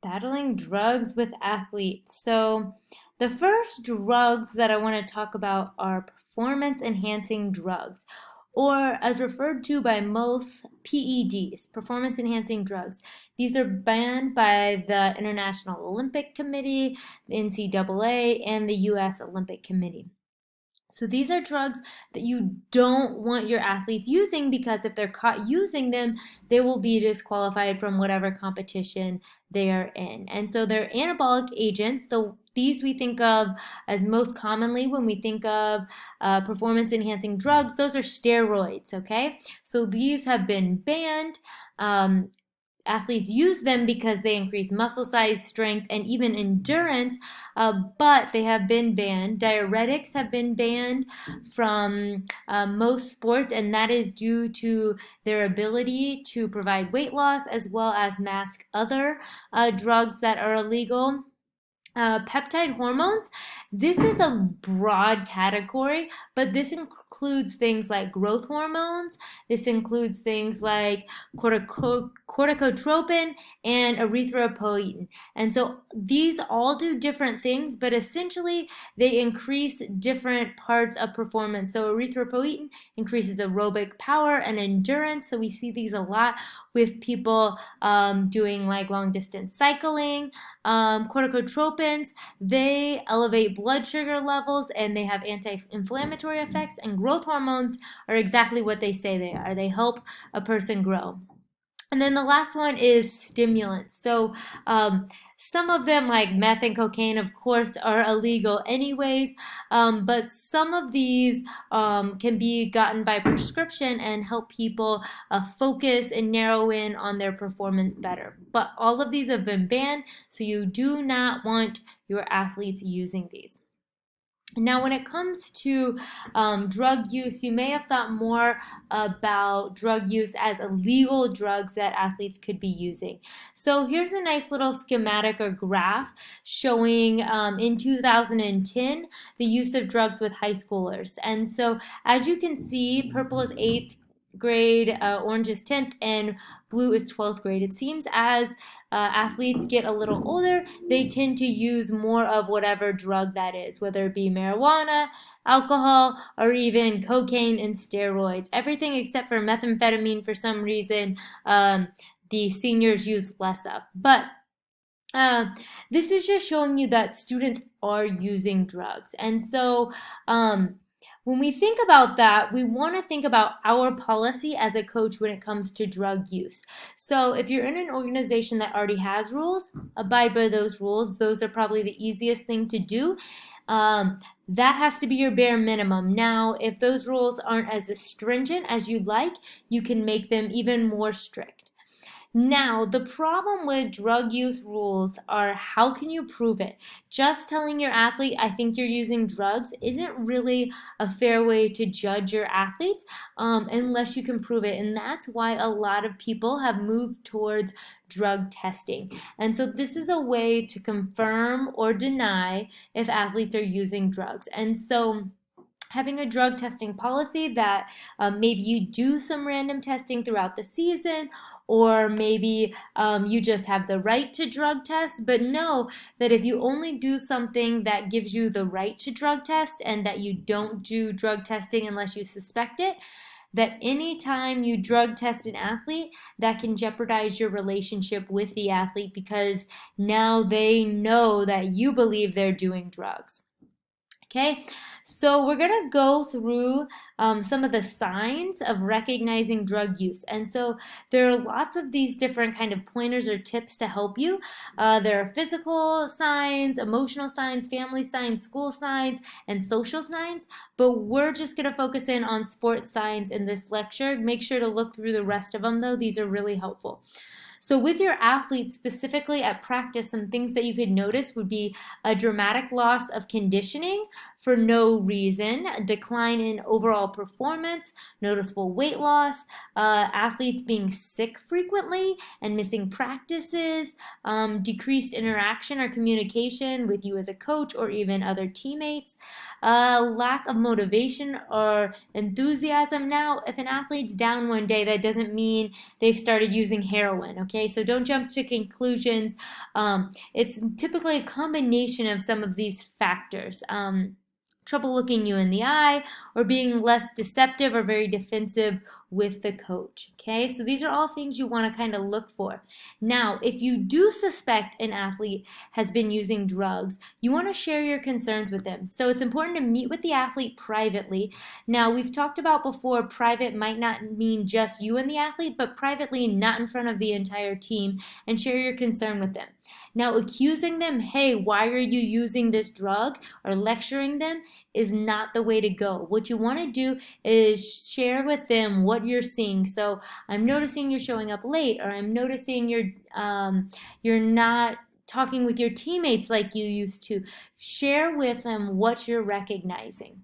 Battling drugs with athletes. So, the first drugs that I want to talk about are performance enhancing drugs, or as referred to by most PEDs, performance enhancing drugs. These are banned by the International Olympic Committee, the NCAA, and the US Olympic Committee. So these are drugs that you don't want your athletes using because if they're caught using them, they will be disqualified from whatever competition they are in. And so they're anabolic agents. These we think of as most commonly when we think of performance enhancing drugs. Those are steroids, okay? So these have been banned. Athletes use them because they increase muscle size, strength, and even endurance, but they have been banned. Diuretics have been banned from most sports, and that is due to their ability to provide weight loss as well as mask other drugs that are illegal. Peptide hormones, this is a broad category, but this includes things like growth hormones. This includes things like corticotropin and erythropoietin. And so these all do different things, but essentially they increase different parts of performance. So erythropoietin increases aerobic power and endurance. So we see these a lot with people doing like long distance cycling. Corticotropins, they elevate blood sugar levels and they have anti-inflammatory effects, and growth hormones are exactly what they say they are. They help a person grow. And then the last one is stimulants. So some of them, like meth and cocaine, of course, are illegal anyways, but some of these can be gotten by prescription and help people focus and narrow in on their performance better. But all of these have been banned, so you do not want your athletes using these. Now, when it comes to drug use, you may have thought more about drug use as illegal drugs that athletes could be using. So here's a nice little schematic or graph showing in 2010 the use of drugs with high schoolers. And so as you can see, purple is 8th grade, orange is 10th, and blue is 12th grade. It seems as athletes get a little older, they tend to use more of whatever drug that is, whether it be marijuana, alcohol, or even cocaine and steroids. Everything except for methamphetamine, for some reason, the seniors use less of. But this is just showing you that students are using drugs. And so when we think about that, we want to think about our policy as a coach when it comes to drug use. So if you're in an organization that already has rules, abide by those rules. Those are probably the easiest thing to do. That has to be your bare minimum. Now, if those rules aren't as stringent as you'd like, you can make them even more strict. Now, the problem with drug use rules are how can you prove it? Just telling your athlete, I think you're using drugs, isn't really a fair way to judge your athletes unless you can prove it. And that's why a lot of people have moved towards drug testing. And so this is a way to confirm or deny if athletes are using drugs. And so having a drug testing policy that maybe you do some random testing throughout the season, or maybe you just have the right to drug test, but know that if you only do something that gives you the right to drug test and that you don't do drug testing unless you suspect it, that anytime you drug test an athlete, that can jeopardize your relationship with the athlete because now they know that you believe they're doing drugs. Okay, so we're going to go through some of the signs of recognizing drug use. And so there are lots of these different kind of pointers or tips to help you. There are physical signs, emotional signs, family signs, school signs, and social signs. But we're just going to focus in on sports signs in this lecture. Make sure to look through the rest of them, though. These are really helpful. So with your athletes, specifically at practice, some things that you could notice would be a dramatic loss of conditioning for no reason, a decline in overall performance, noticeable weight loss, athletes being sick frequently and missing practices, decreased interaction or communication with you as a coach or even other teammates, lack of motivation or enthusiasm. Now, if an athlete's down one day, that doesn't mean they've started using heroin, okay? So don't jump to conclusions. It's typically a combination of some of these factors. Trouble looking you in the eye, or being less deceptive or very defensive with the coach. Okay, so these are all things you want to kind of look for. Now, if you do suspect an athlete has been using drugs, you want to share your concerns with them. So it's important to meet with the athlete privately. Now, we've talked about before, private might not mean just you and the athlete, but privately, not in front of the entire team, and share your concern with them. Now, accusing them, hey, why are you using this drug, or lecturing them is not the way to go. What you want to do is share with them what you're seeing. So I'm noticing you're showing up late, or I'm noticing you're not talking with your teammates like you used to. Share with them what you're recognizing.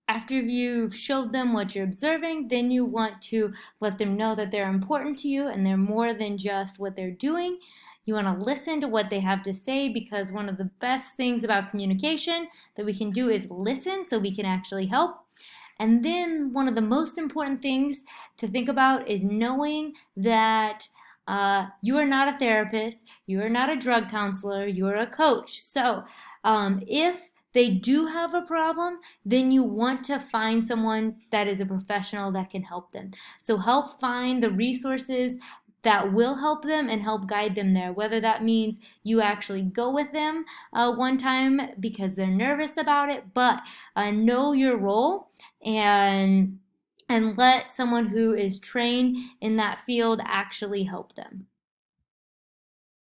After you've showed them what you're observing, then you want to let them know that they're important to you and they're more than just what they're doing. You want to listen to what they have to say, because one of the best things about communication that we can do is listen so we can actually help. And then one of the most important things to think about is knowing that you are not a therapist, you are not a drug counselor, you're a coach. So if they do have a problem, then you want to find someone that is a professional that can help them. So help find the resources that will help them and help guide them there. Whether that means you actually go with them one time because they're nervous about it, but know your role and let someone who is trained in that field actually help them.